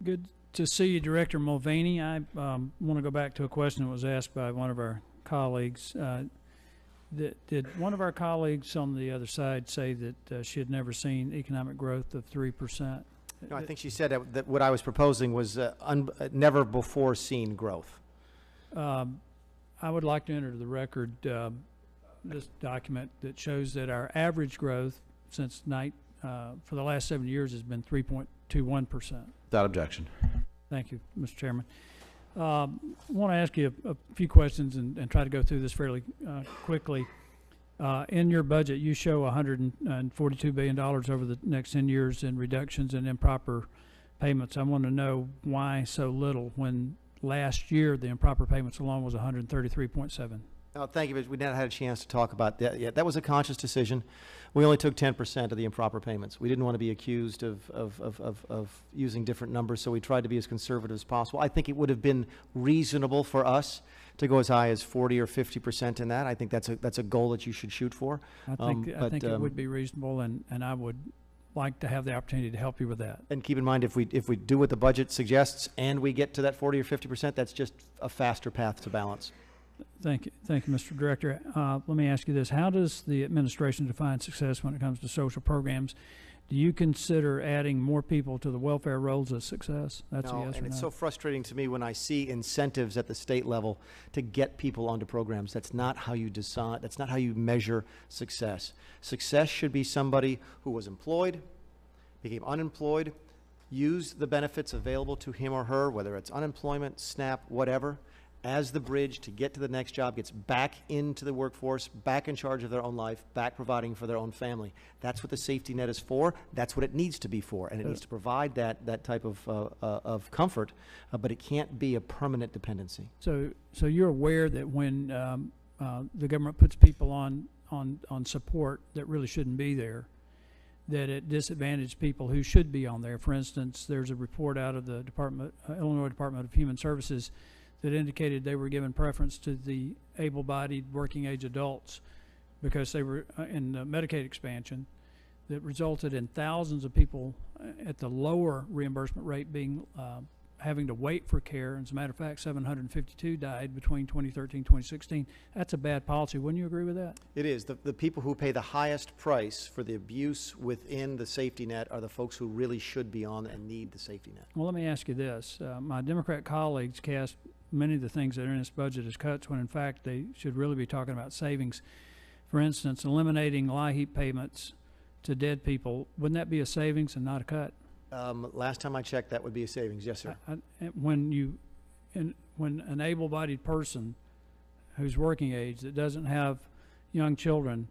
Good to see you, Director Mulvaney. I want to go back to a question that was asked by one of our colleagues. Did one of our colleagues on the other side say that she had never seen economic growth of 3%? No, I think she said that what I was proposing was never before seen growth. I would like to enter to the record this document that shows that our average growth since for the last 7 years has been 3.21%. Without objection. Thank you, Mr. Chairman. I want to ask you a few questions and try to go through this fairly quickly. In your budget, you show $142 billion over the next 10 years in reductions in improper payments. I want to know why so little when last year the improper payments alone was 133.7. No, thank you, but we never had a chance to talk about that yet. That was a conscious decision. We only took 10% of the improper payments. We didn't want to be accused of using different numbers, so we tried to be as conservative as possible. I think it would have been reasonable for us to go as high as 40 or 50% in that. I think that's a goal that you should shoot for. I think it would be reasonable, and I would like to have the opportunity to help you with that. And keep in mind, if we do what the budget suggests and we get to that 40 or 50%, that's just a faster path to balance. Thank you, Mr. Director. Let me ask you this: how does the administration define success when it comes to social programs? Do you consider adding more people to the welfare rolls as success? That's a yes or no. It's so frustrating to me when I see incentives at the state level to get people onto programs. That's not how you decide. That's not how you measure success. Success should be somebody who was employed, became unemployed, used the benefits available to him or her, whether it's unemployment, SNAP, whatever, as the bridge to get to the next job, gets back into the workforce, back in charge of their own life, back providing for their own family. That's what the safety net is for. That's what it needs to be for, and it needs to provide that type of comfort, but it can't be a permanent dependency. So you're aware that when the government puts people on support that really shouldn't be there, that it disadvantages people who should be on there. For instance, there's a report out of the Illinois Department of Human Services that indicated they were given preference to the able-bodied working-age adults because they were in the Medicaid expansion that resulted in thousands of people at the lower reimbursement rate being having to wait for care. As a matter of fact, 752 died between 2013 and 2016. That's a bad policy. Wouldn't you agree with that? It is. The people who pay the highest price for the abuse within the safety net are the folks who really should be on and need the safety net. Well, let me ask you this. My Democrat colleagues cast many of the things that are in this budget as cuts when in fact they should really be talking about savings. For instance, eliminating LIHEAP payments to dead people, wouldn't that be a savings and not a cut? Last time I checked, that would be a savings. Yes, sir. When an able-bodied person who's working age that doesn't have young children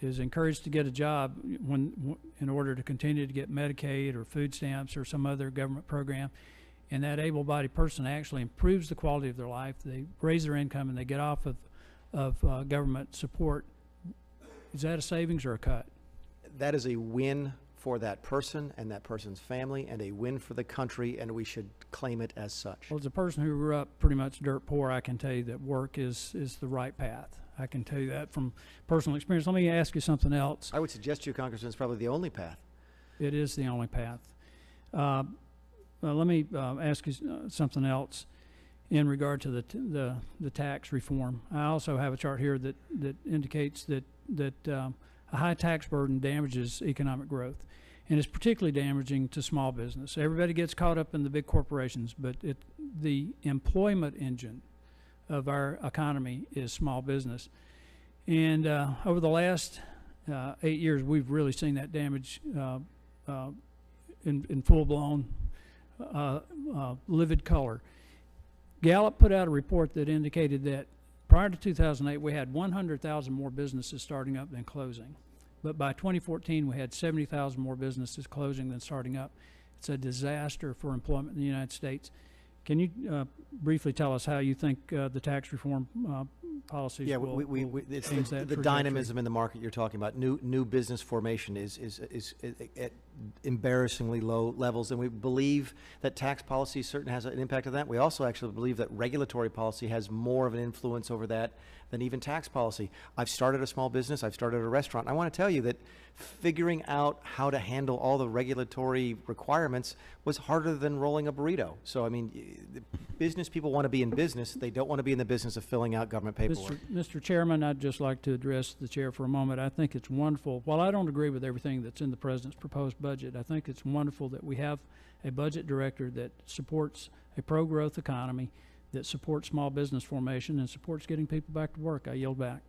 is encouraged to get a job in order to continue to get Medicaid or food stamps or some other government program, and that able-bodied person actually improves the quality of their life, they raise their income, and they get off of government support, is that a savings or a cut? That is a win for that person and that person's family, and a win for the country, and we should claim it as such. Well, as a person who grew up pretty much dirt poor, I can tell you that work is the right path. I can tell you that from personal experience. Let me ask you something else. I would suggest to you, Congressman, it's probably the only path. It is the only path. Let me ask you something else in regard to the tax reform. I also have a chart here that indicates that a high tax burden damages economic growth, and it's particularly damaging to small business. Everybody gets caught up in the big corporations, but the employment engine of our economy is small business. And over the last 8 years, we've really seen that damage in full-blown livid color. Gallup put out a report that indicated that prior to 2008, we had 100,000 more businesses starting up than closing. But by 2014, we had 70,000 more businesses closing than starting up. It's a disaster for employment in the United States. Can you briefly tell us how you think the tax reform policies will it's change that the trajectory? dynamism in the market you're talking about. New business formation is at embarrassingly low levels, and we believe that tax policy certainly has an impact on that. We also actually believe that regulatory policy has more of an influence over that than even tax policy. I've started a small business. I've started a restaurant. I want to tell you that figuring out how to handle all the regulatory requirements was harder than rolling a burrito. So, I mean, the business people want to be in business. They don't want to be in the business of filling out government paperwork. Mr. Chairman, I'd just like to address the chair for a moment. I think it's wonderful. While I don't agree with everything that's in the president's proposed budget, I think it's wonderful that we have a budget director that supports a pro-growth economy, that supports small business formation, and supports getting people back to work. I yield back.